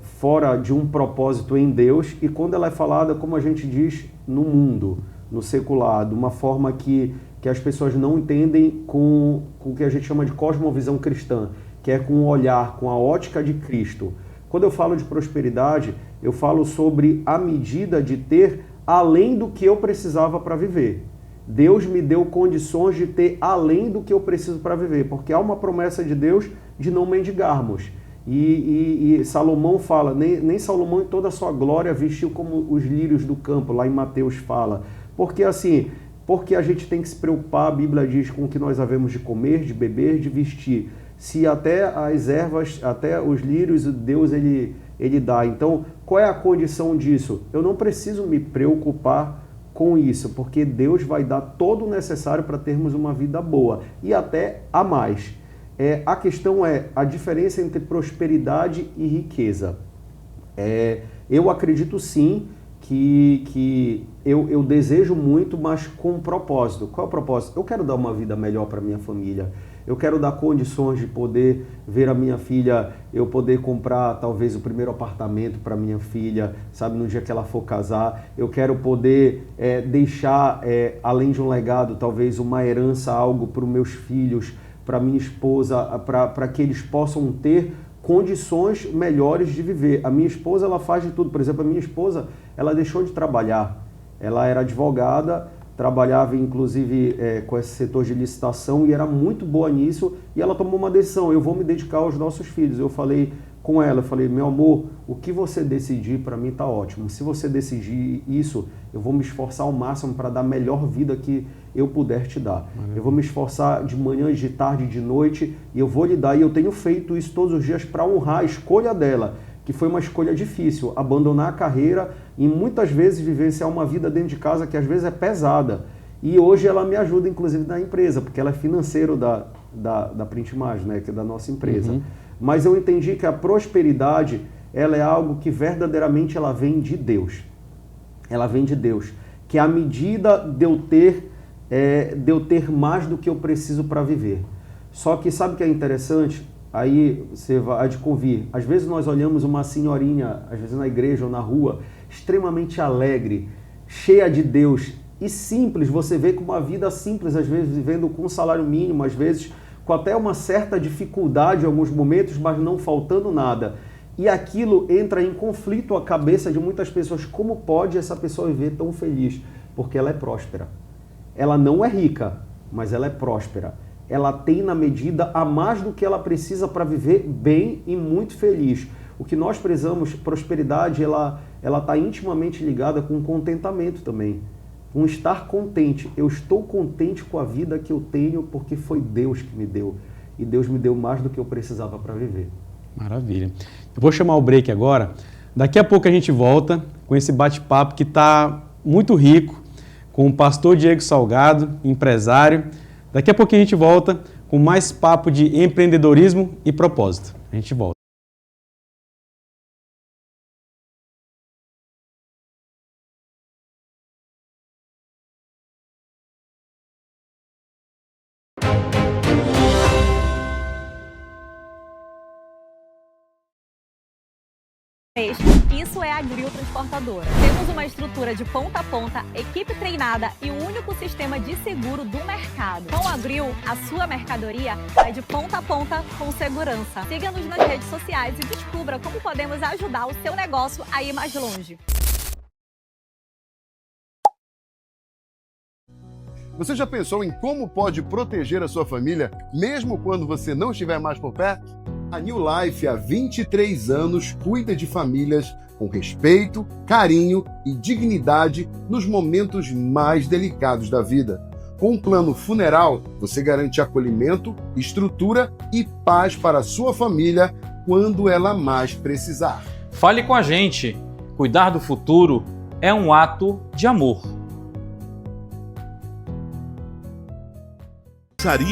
fora de um propósito em Deus e quando ela é falada, como a gente diz, no mundo, no secular, de uma forma que as pessoas não entendem com o que a gente chama de cosmovisão cristã, que é com o olhar, com a ótica de Cristo. Quando eu falo de prosperidade, eu falo sobre a medida de ter além do que eu precisava para viver. Deus me deu condições de ter além do que eu preciso para viver, porque há uma promessa de Deus de não mendigarmos. E Salomão fala, nem Salomão em toda a sua glória vestiu como os lírios do campo, lá em Mateus fala. Porque a gente tem que se preocupar, a Bíblia diz, com o que nós havemos de comer, de beber, de vestir. Se até as ervas, até os lírios, Deus ele dá. Então, qual é a condição disso? Eu não preciso me preocupar com isso, porque Deus vai dar todo o necessário para termos uma vida boa e até a mais. A questão é a diferença entre prosperidade e riqueza. Eu acredito sim que eu desejo muito, mas com um propósito. Qual é o propósito? Eu quero dar uma vida melhor para minha família. Eu quero dar condições de poder ver a minha filha, eu poder comprar talvez o primeiro apartamento para minha filha, sabe, no dia que ela for casar. Eu quero poder deixar, além de um legado, talvez uma herança, algo para os meus filhos, para minha esposa, para que eles possam ter condições melhores de viver. A minha esposa, ela faz de tudo. Por exemplo, a minha esposa, ela deixou de trabalhar. Ela era advogada, trabalhava inclusive com esse setor de licitação e era muito boa nisso, e ela tomou uma decisão: eu vou me dedicar aos nossos filhos. Eu falei com ela, eu falei: meu amor, o que você decidir para mim tá ótimo. Se você decidir isso, eu vou me esforçar ao máximo para dar a melhor vida que eu puder te dar. Eu vou me esforçar de manhã, de tarde, de noite, e eu vou lhe dar, e eu tenho feito isso todos os dias para honrar a escolha dela, que foi uma escolha difícil, abandonar a carreira e muitas vezes vivenciar uma vida dentro de casa que às vezes é pesada. E hoje ela me ajuda, inclusive, na empresa, porque ela é financeiro da Print Imagem, né, que é da nossa empresa. Uhum. Mas eu entendi que a prosperidade, ela é algo que verdadeiramente ela vem de Deus. Ela vem de Deus. Que é a medida de eu ter mais do que eu preciso para viver. Só que sabe o que é interessante? Aí você vai de convir. Às vezes nós olhamos uma senhorinha, às vezes na igreja ou na rua, extremamente alegre, cheia de Deus e simples. Você vê com uma vida simples, às vezes vivendo com um salário mínimo, às vezes com até uma certa dificuldade em alguns momentos, mas não faltando nada. E aquilo entra em conflito a cabeça de muitas pessoas. Como pode essa pessoa viver tão feliz? Porque ela é próspera. Ela não é rica, mas ela é próspera. Ela tem na medida a mais do que ela precisa para viver bem e muito feliz. O que nós precisamos, prosperidade, ela está intimamente ligada com contentamento também. Com estar contente. Eu estou contente com a vida que eu tenho porque foi Deus que me deu. e Deus me deu mais do que eu precisava para viver. Maravilha. Eu vou chamar o break agora. Daqui a pouco a gente volta com esse bate-papo que está muito rico com o pastor Diego Salgado, empresário. Daqui a pouco a gente volta com mais papo de empreendedorismo e propósito. A gente volta. Isso é a Grill Transportadora. Temos uma estrutura de ponta a ponta, equipe treinada e o único sistema de seguro do mercado. Com a Grill, a sua mercadoria vai de ponta a ponta com segurança. Siga-nos nas redes sociais e descubra como podemos ajudar o seu negócio a ir mais longe. Você já pensou em como pode proteger a sua família, mesmo quando você não estiver mais por perto? A New Life, há 23 anos, cuida de famílias com respeito, carinho e dignidade nos momentos mais delicados da vida. Com um plano funeral, você garante acolhimento, estrutura e paz para a sua família quando ela mais precisar. Fale com a gente. Cuidar do futuro é um ato de amor.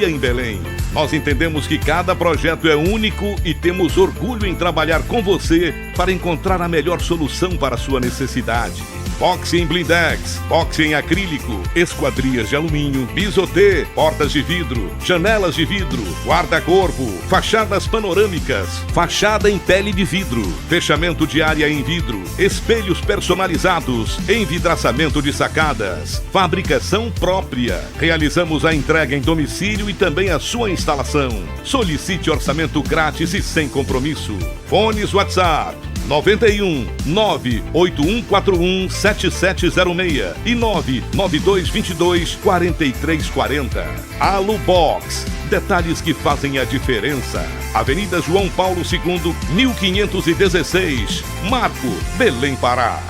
Em Belém. Nós entendemos que cada projeto é único e temos orgulho em trabalhar com você para encontrar a melhor solução para a sua necessidade. Boxe em blindex, boxe em acrílico, esquadrias de alumínio, bisotê, portas de vidro, janelas de vidro, guarda-corpo, fachadas panorâmicas, fachada em pele de vidro, fechamento de área em vidro, espelhos personalizados, envidraçamento de sacadas, fabricação própria. Realizamos a entrega em domicílio e também a sua instalação. Solicite orçamento grátis e sem compromisso. Fones WhatsApp 91 98141 7706 e 99222 4340. Alubox, detalhes que fazem a diferença. Avenida João Paulo II, 1516, Marco, Belém, Pará.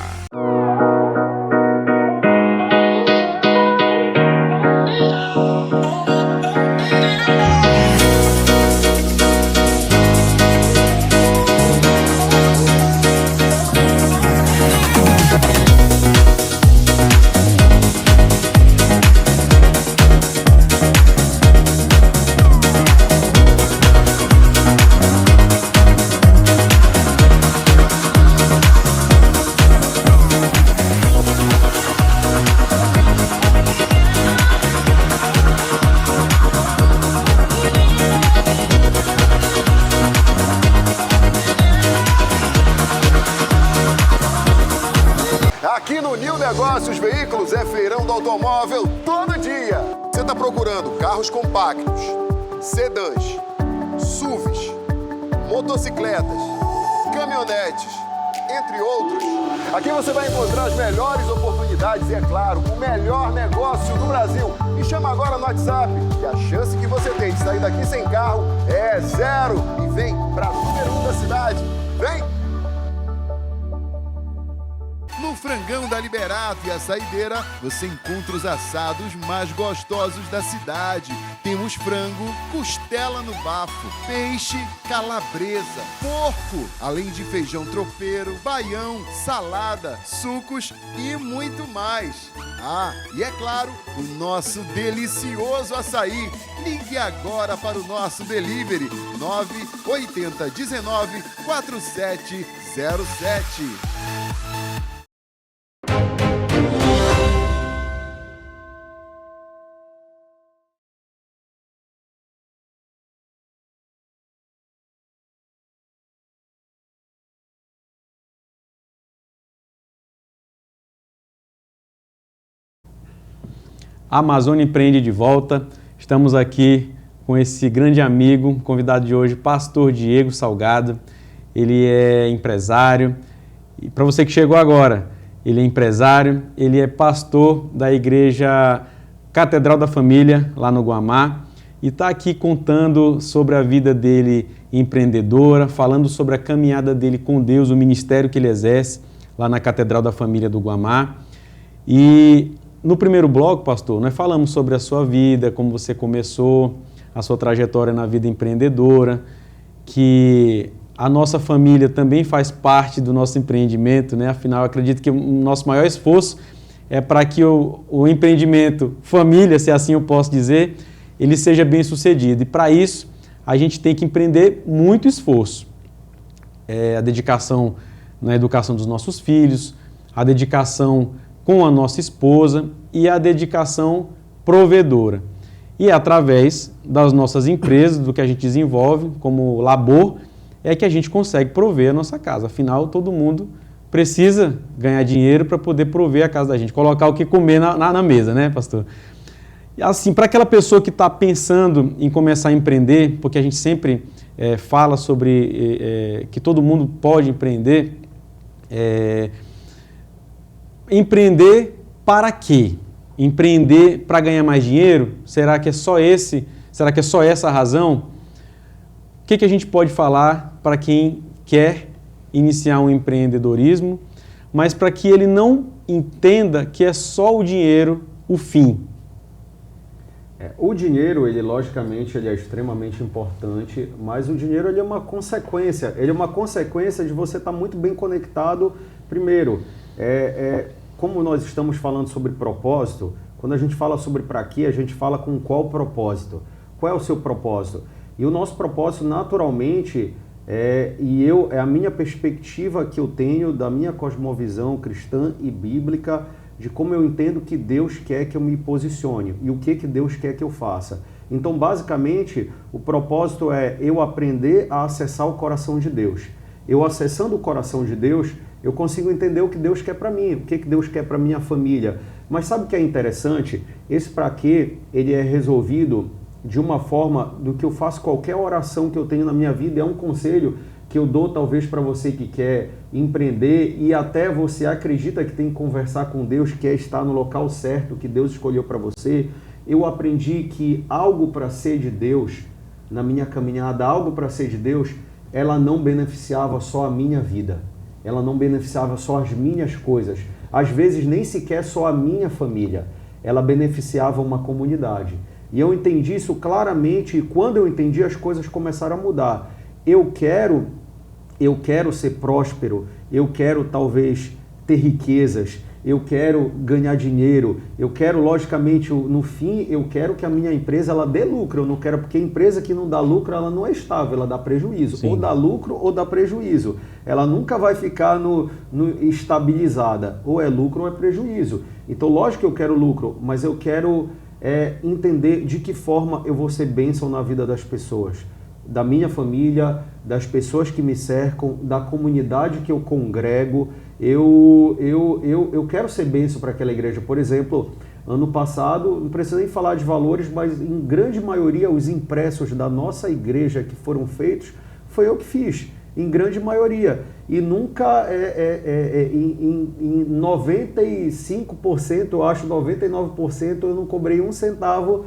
Aqui no New Negócios Veículos é feirão do automóvel todo dia. Você está procurando carros compactos, sedãs, SUVs, motocicletas, caminhonetes, entre outros. Aqui você vai encontrar as melhores oportunidades e, é claro, o melhor negócio do Brasil. Me chama agora no WhatsApp, que a chance que você tem de sair daqui sem carro é zero. E vem para o número 1 da cidade. Vem! No Frangão da Liberato e a Saideira, você encontra os assados mais gostosos da cidade. Temos frango, costela no bafo, peixe, calabresa, porco, além de feijão tropeiro, baião, salada, sucos e muito mais. Ah, e é claro, o nosso delicioso açaí. Ligue agora para o nosso delivery 980 19 4707. A Amazônia Empreende de volta. Estamos aqui com esse grande amigo, convidado de hoje, pastor Diego Salgado. Ele é empresário. E para você que chegou agora, ele é empresário, ele é pastor da igreja Catedral da Família, lá no Guamá, e está aqui contando sobre a vida dele empreendedora, falando sobre a caminhada dele com Deus, o ministério que ele exerce lá na Catedral da Família do Guamá. E no primeiro bloco, pastor, nós falamos sobre a sua vida, como você começou, a sua trajetória na vida empreendedora, que a nossa família também faz parte do nosso empreendimento, né? Afinal, eu acredito que o nosso maior esforço é para que o empreendimento família, se assim eu posso dizer, ele seja bem sucedido. E para isso, a gente tem que empreender muito esforço. A dedicação na educação dos nossos filhos, a dedicação com a nossa esposa e a dedicação provedora. E através das nossas empresas, do que a gente desenvolve como labor, é que a gente consegue prover a nossa casa. Afinal, todo mundo precisa ganhar dinheiro para poder prover a casa da gente, colocar o que comer na mesa, né, pastor? E assim, para aquela pessoa que está pensando em começar a empreender, porque a gente sempre fala sobre que todo mundo pode empreender, empreender para quê? Empreender para ganhar mais dinheiro? Será que é só essa a razão? O que a gente pode falar para quem quer iniciar um empreendedorismo, mas para que ele não entenda que é só o dinheiro o fim? O dinheiro, logicamente, ele é extremamente importante, mas o dinheiro ele é uma consequência. Ele é uma consequência de você estar muito bem conectado. Primeiro, como nós estamos falando sobre propósito, quando a gente fala sobre para quê, a gente fala com qual propósito. Qual é o seu propósito? E o nosso propósito, naturalmente, é a minha perspectiva que eu tenho da minha cosmovisão cristã e bíblica, de como eu entendo que Deus quer que eu me posicione e o que Deus quer que eu faça. Então, basicamente, o propósito é eu aprender a acessar o coração de Deus. Eu acessando o coração de Deus, eu consigo entender o que Deus quer para mim, o que Deus quer para minha família. Mas sabe o que é interessante? Esse para quê, ele é resolvido de uma forma do que eu faço qualquer oração que eu tenho na minha vida. É um conselho que eu dou talvez para você que quer empreender e até você acredita que tem que conversar com Deus, que é estar no local certo que Deus escolheu para você. Eu aprendi que algo para ser de Deus, na minha caminhada, algo para ser de Deus, ela não beneficiava só a minha vida, ela não beneficiava só as minhas coisas, às vezes nem sequer só a minha família, ela beneficiava uma comunidade. E eu entendi isso claramente, e quando eu entendi, as coisas começaram a mudar. Eu quero ser próspero, eu quero talvez ter riquezas, eu quero ganhar dinheiro, eu quero, logicamente, no fim, eu quero que a minha empresa ela dê lucro, eu não quero, porque a empresa que não dá lucro, ela não é estável, ela dá prejuízo, Sim. Ou dá lucro ou dá prejuízo, ela nunca vai ficar estabilizada, ou é lucro ou é prejuízo. Então, lógico que eu quero lucro, mas eu quero entender de que forma eu vou ser bênção na vida das pessoas, da minha família, das pessoas que me cercam, da comunidade que eu congrego. Eu quero ser bênção para aquela igreja. Por exemplo, ano passado, não precisa nem falar de valores, mas em grande maioria os impressos da nossa igreja que foram feitos, foi eu que fiz, em grande maioria. E nunca, em 95%, eu acho 99%, eu não cobrei um centavo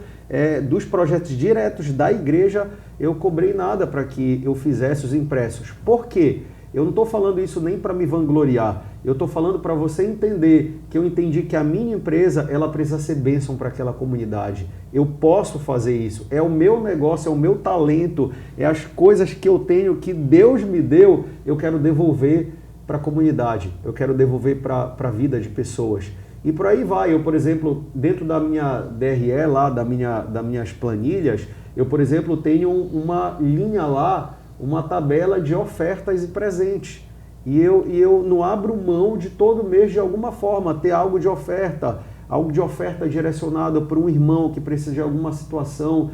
dos projetos diretos da igreja, eu cobrei nada para que eu fizesse os impressos. Por quê? Eu não estou falando isso nem para me vangloriar, eu estou falando para você entender que eu entendi que a minha empresa, ela precisa ser bênção para aquela comunidade. Eu posso fazer isso, é o meu negócio, é o meu talento, é as coisas que eu tenho, que Deus me deu, eu quero devolver para a comunidade, eu quero devolver para a vida de pessoas. E por aí vai. Eu, por exemplo, dentro da minha DRE lá, das minhas planilhas, eu, por exemplo, tenho uma linha lá, uma tabela de ofertas e presentes. E eu não abro mão de todo mês, de alguma forma, ter algo de oferta direcionado para um irmão que precisa de alguma situação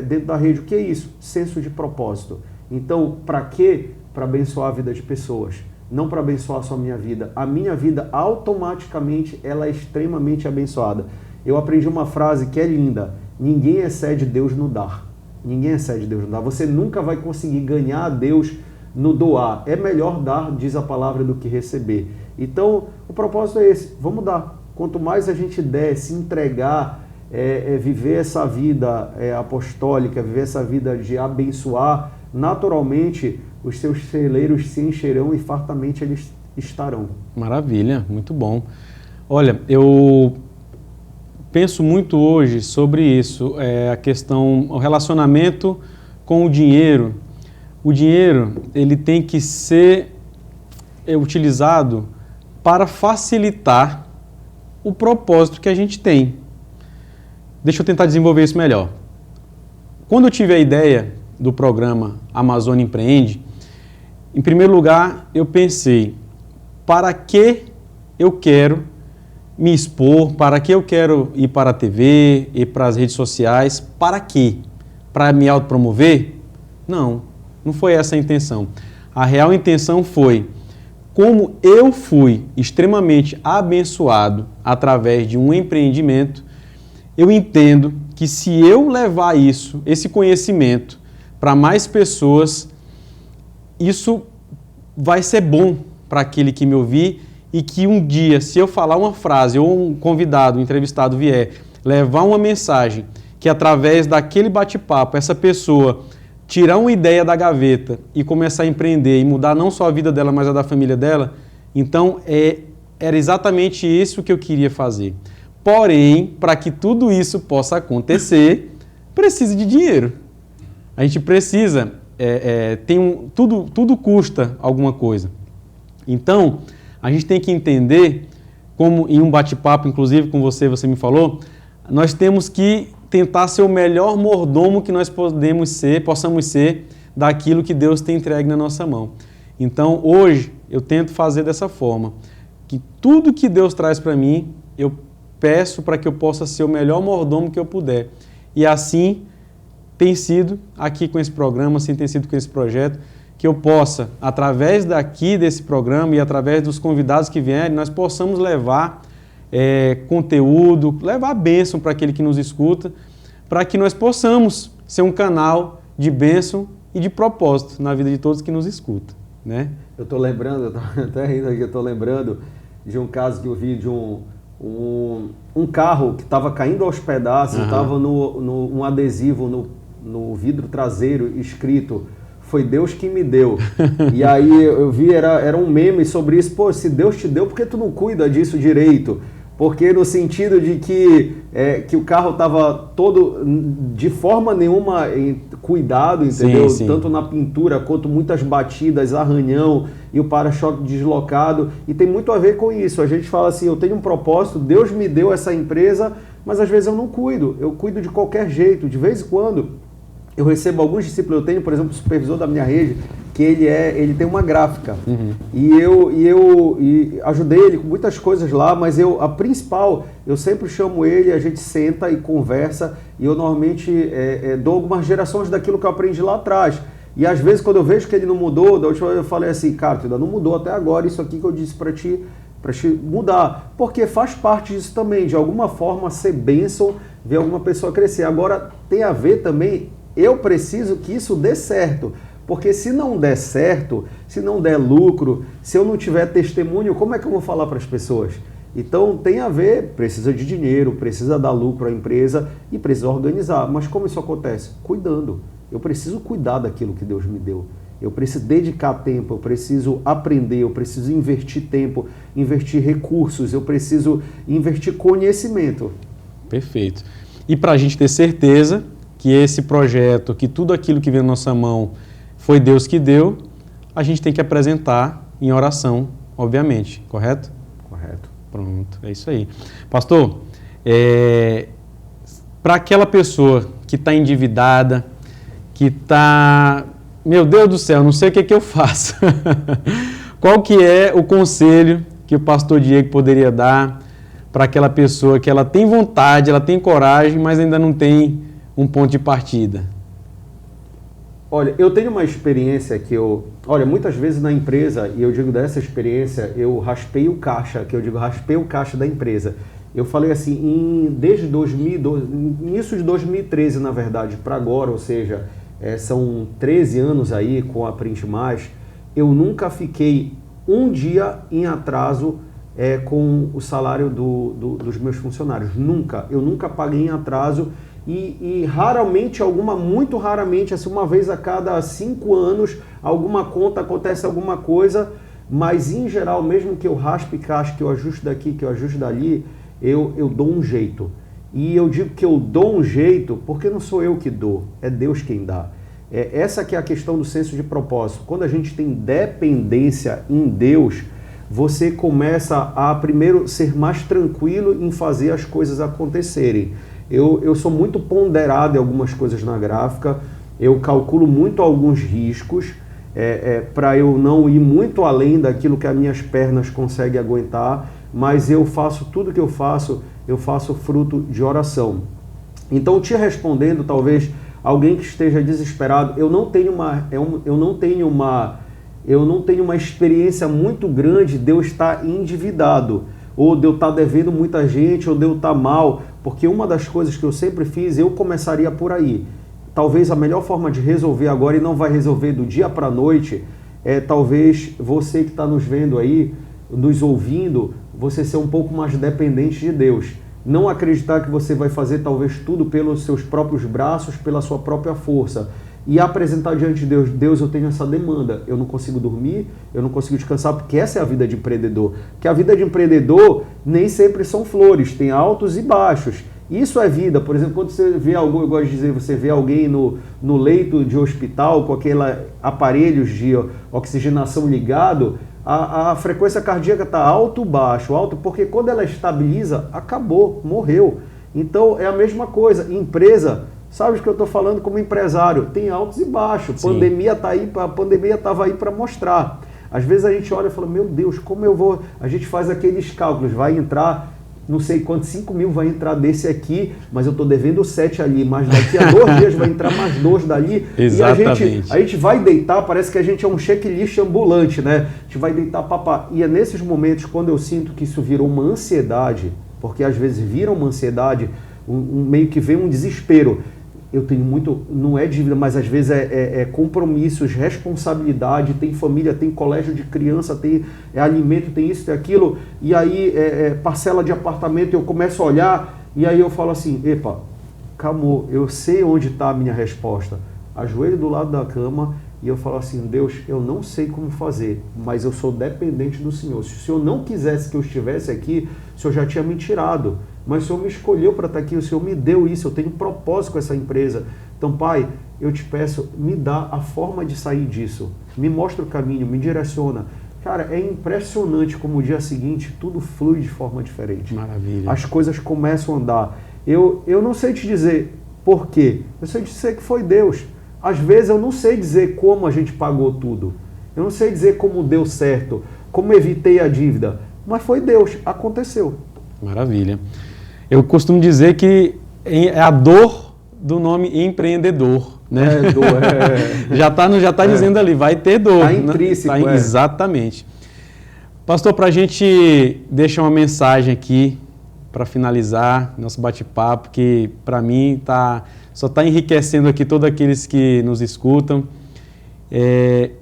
dentro da rede. O que é isso? Senso de propósito. Então, para quê? Para abençoar a vida de pessoas. Não para abençoar só a minha vida. A minha vida, automaticamente, ela é extremamente abençoada. Eu aprendi uma frase que é linda. Ninguém excede Deus no dar. Ninguém excede Deus no dar. Você nunca vai conseguir ganhar a Deus no doar. É melhor dar, diz a palavra, do que receber. Então, o propósito é esse. Vamos dar. Quanto mais a gente der, se entregar, viver essa vida apostólica, viver essa vida de abençoar, naturalmente os seus celeiros se encherão e fartamente eles estarão. Maravilha, muito bom. Olha, eu penso muito hoje sobre isso, a questão, o relacionamento com o dinheiro. O dinheiro, ele tem que ser utilizado para facilitar o propósito que a gente tem. Deixa eu tentar desenvolver isso melhor. Quando eu tive a ideia do programa Amazônia Empreende, em primeiro lugar, eu pensei, para que eu quero me expor, para que eu quero ir para a TV, ir para as redes sociais, para quê? Para me autopromover? Não foi essa a intenção. A real intenção foi, como eu fui extremamente abençoado através de um empreendimento, eu entendo que se eu levar esse conhecimento para mais pessoas, isso vai ser bom para aquele que me ouvir e que um dia, se eu falar uma frase ou um convidado, um entrevistado vier, levar uma mensagem que através daquele bate-papo, essa pessoa tirar uma ideia da gaveta e começar a empreender e mudar não só a vida dela, mas a da família dela, então era exatamente isso que eu queria fazer. Porém, para que tudo isso possa acontecer, precisa de dinheiro. A gente precisa, tudo custa alguma coisa. Então, a gente tem que entender, como em um bate-papo, inclusive com você me falou, nós temos que tentar ser o melhor mordomo que nós possamos ser daquilo que Deus tem entregue na nossa mão. Então, hoje, eu tento fazer dessa forma, que tudo que Deus traz para mim, eu peço para que eu possa ser o melhor mordomo que eu puder. E assim tem sido aqui com esse programa, assim tem sido com esse projeto, que eu possa, através desse programa e através dos convidados que vierem, nós possamos levar conteúdo, levar bênção para aquele que nos escuta, para que nós possamos ser um canal de bênção e de propósito na vida de todos que nos escutam, né? Eu estou lembrando, até rindo aqui, eu estou lembrando de um caso que eu vi de um carro que estava caindo aos pedaços, estava um adesivo no vidro traseiro escrito: foi Deus que me deu. E aí eu vi, era um meme sobre isso. Pô, se Deus te deu, por que tu não cuida disso direito? Porque no sentido de que o carro estava todo, de forma nenhuma, cuidado, entendeu? Sim. Tanto na pintura quanto muitas batidas, arranhão e o para-choque deslocado. E tem muito a ver com isso. A gente fala assim, eu tenho um propósito, Deus me deu essa empresa, mas às vezes eu não cuido. Eu cuido de qualquer jeito. De vez em quando eu recebo alguns discípulos. Eu tenho, por exemplo, o supervisor da minha rede, que ele tem uma gráfica. E eu ajudei ele com muitas coisas lá, mas a principal, eu sempre chamo ele, a gente senta e conversa, e eu normalmente dou algumas gerações daquilo que eu aprendi lá atrás. E às vezes, quando eu vejo que ele não mudou, da última vez eu falei assim, cara, tu ainda não mudou até agora isso aqui que eu disse para te mudar. Porque faz parte disso também, de alguma forma ser bênção, ver alguma pessoa crescer. Agora, tem a ver também, eu preciso que isso dê certo. Porque se não der certo, se não der lucro, se eu não tiver testemunho, como é que eu vou falar para as pessoas? Então tem a ver, precisa de dinheiro, precisa dar lucro à empresa e precisa organizar. Mas como isso acontece? Cuidando. Eu preciso cuidar daquilo que Deus me deu. Eu preciso dedicar tempo, eu preciso aprender, eu preciso investir tempo, investir recursos, eu preciso investir conhecimento. Perfeito. E para a gente ter certeza que esse projeto, que tudo aquilo que vem na nossa mão foi Deus que deu, a gente tem que apresentar em oração, obviamente, correto? Correto. Pronto, é isso aí. Pastor, para aquela pessoa que está endividada, que está, meu Deus do céu, não sei o que eu faço. Qual que é o conselho que o pastor Diego poderia dar para aquela pessoa que ela tem vontade, ela tem coragem, mas ainda não tem um ponto de partida? Olha, eu tenho uma experiência que muitas vezes na empresa, e eu digo dessa experiência, eu raspei o caixa, raspei o caixa da empresa. Eu falei assim, desde 2012, início de 2013, na verdade, para agora, ou seja, são 13 anos aí com a Print Mais, eu nunca fiquei um dia em atraso com o salário dos meus funcionários. Nunca. Eu nunca paguei em atraso. E raramente, muito raramente, assim, uma vez a cada 5 anos, alguma conta acontece alguma coisa, mas em geral, mesmo que eu raspe caixa, que eu ajuste daqui, que eu ajuste dali, eu dou um jeito. E eu digo que eu dou um jeito porque não sou eu que dou, é Deus quem dá. Essa que é a questão do senso de propósito. Quando a gente tem dependência em Deus, você começa a primeiro ser mais tranquilo em fazer as coisas acontecerem. Eu sou muito ponderado em algumas coisas na gráfica, eu calculo muito alguns riscos, para eu não ir muito além daquilo que as minhas pernas conseguem aguentar, mas eu faço tudo que eu faço fruto de oração. Então, te respondendo, talvez alguém que esteja desesperado, eu não tenho uma experiência muito grande de eu estar endividado, ou de eu estar devendo muita gente, ou de eu estar mal, porque uma das coisas que eu sempre fiz, eu começaria por aí. Talvez a melhor forma de resolver agora, e não vai resolver do dia para a noite, talvez você que está nos vendo aí, nos ouvindo, você ser um pouco mais dependente de Deus. Não acreditar que você vai fazer talvez tudo pelos seus próprios braços, pela sua própria força. E apresentar diante de Deus, Deus, eu tenho essa demanda, eu não consigo dormir, eu não consigo descansar, porque essa é a vida de empreendedor. Que a vida de empreendedor nem sempre são flores, tem altos e baixos. Isso é vida. Por exemplo, quando você vê alguém, eu gosto de dizer, você vê alguém no leito de hospital com aqueles aparelhos de oxigenação ligado, a frequência cardíaca está alto, baixo, alto, porque quando ela estabiliza, acabou, morreu. Então é a mesma coisa. Empresa, sabe o que eu estou falando como empresário? Tem altos e baixos. Sim. A pandemia estava aí para mostrar. Às vezes a gente olha e fala, meu Deus, como eu vou... A gente faz aqueles cálculos, vai entrar... não sei quanto, 5 mil vai entrar desse aqui, mas eu estou devendo 7 ali, mas daqui a 2 dias vai entrar mais 2 dali. Exatamente. E a gente vai deitar, parece que a gente é um checklist ambulante, né? A gente vai deitar papá. E é nesses momentos, quando eu sinto que isso virou uma ansiedade, porque às vezes vira uma ansiedade, meio que vem um desespero. Eu tenho muito, não é dívida, mas às vezes é compromissos, responsabilidade, tem família, tem colégio de criança, tem alimento, tem isso, tem aquilo, e aí parcela de apartamento, eu começo a olhar, e aí eu falo assim, epa, calma, eu sei onde está a minha resposta. Ajoelho do lado da cama e eu falo assim, Deus, eu não sei como fazer, mas eu sou dependente do Senhor. Se o Senhor não quisesse que eu estivesse aqui, o Senhor já tinha me tirado. Mas o Senhor me escolheu para estar aqui, o Senhor me deu isso, eu tenho um propósito com essa empresa. Então, Pai, eu te peço, me dá a forma de sair disso. Me mostra o caminho, me direciona. Cara, é impressionante como o dia seguinte tudo flui de forma diferente. Maravilha. As coisas começam a andar. Eu não sei te dizer por quê, eu sei te dizer que foi Deus. Às vezes eu não sei dizer como a gente pagou tudo. Eu não sei dizer como deu certo, como evitei a dívida. Mas foi Deus, aconteceu. Maravilha. Eu costumo dizer que é a dor do nome empreendedor, né? Já tá dizendo ali, vai ter dor. Está intrínseco, né? Exatamente. Pastor, para a gente deixar uma mensagem aqui para finalizar nosso bate-papo, que para mim só está enriquecendo aqui todos aqueles que nos escutam.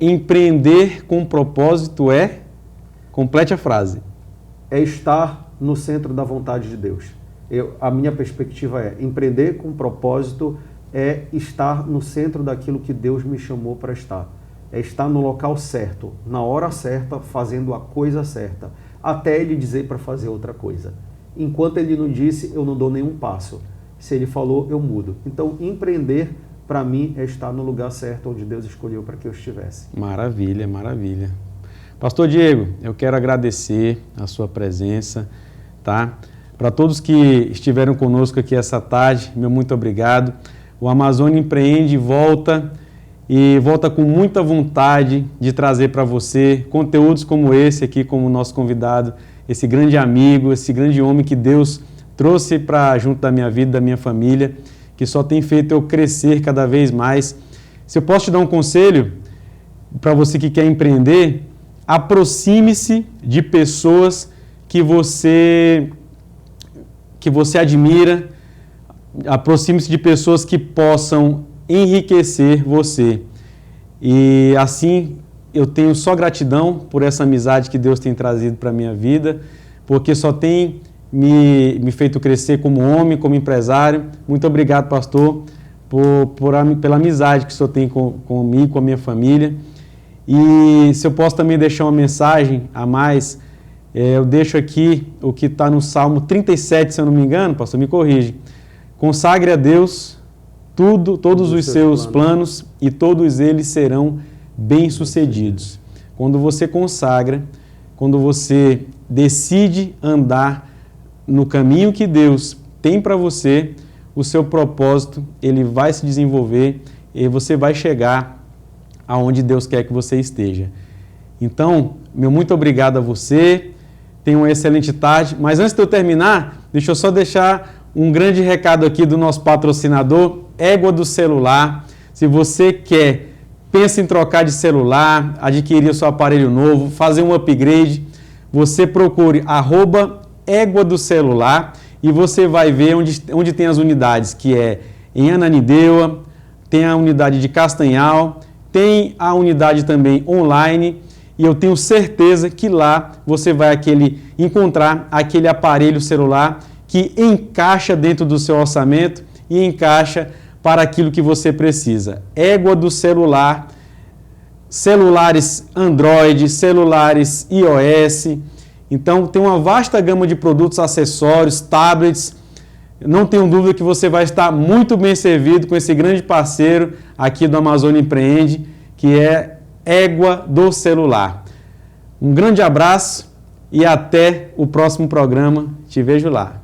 Empreender com propósito complete a frase. É estar no centro da vontade de Deus. A minha perspectiva empreender com propósito é estar no centro daquilo que Deus me chamou para estar. É estar no local certo, na hora certa, fazendo a coisa certa, até Ele dizer para fazer outra coisa. Enquanto Ele não disse, eu não dou nenhum passo. Se Ele falou, eu mudo. Então, empreender, para mim, é estar no lugar certo, onde Deus escolheu para que eu estivesse. Maravilha, maravilha. Pastor Diego, eu quero agradecer a sua presença, tá? Para todos que estiveram conosco aqui essa tarde, meu muito obrigado. O Amazônia Empreende volta com muita vontade de trazer para você conteúdos como esse aqui, como o nosso convidado, esse grande amigo, esse grande homem que Deus trouxe para junto da minha vida, da minha família, que só tem feito eu crescer cada vez mais. Se eu posso te dar um conselho para você que quer empreender, aproxime-se de pessoas que você admira, aproxime-se de pessoas que possam enriquecer você. E assim, eu tenho só gratidão por essa amizade que Deus tem trazido para a minha vida, porque só tem me feito crescer como homem, como empresário. Muito obrigado, pastor, pela amizade que o senhor tem comigo, com a minha família. E se eu posso também deixar uma mensagem a mais, Eu deixo aqui o que está no Salmo 37, se eu não me engano, pastor, me corrige. Consagre a Deus todos os seus planos e todos eles serão bem-sucedidos. Quando você consagra, quando você decide andar no caminho que Deus tem para você, o seu propósito ele vai se desenvolver e você vai chegar aonde Deus quer que você esteja. Então, meu muito obrigado a você, tenha uma excelente tarde, mas antes de eu terminar, deixa eu só deixar um grande recado aqui do nosso patrocinador, Égua do Celular. Se você pensa em trocar de celular, adquirir o seu aparelho novo, fazer um upgrade, você procure @Égua do Celular e você vai ver onde tem as unidades, que é em Ananindeua, tem a unidade de Castanhal, tem a unidade também online, e eu tenho certeza que lá você vai encontrar aquele aparelho celular que encaixa dentro do seu orçamento e encaixa para aquilo que você precisa. Égua do Celular, celulares Android, celulares iOS. Então, tem uma vasta gama de produtos, acessórios, tablets. Não tenho dúvida que você vai estar muito bem servido com esse grande parceiro aqui do Amazônia Empreende, que é Égua do Celular. Um grande abraço e até o próximo programa. Te vejo lá.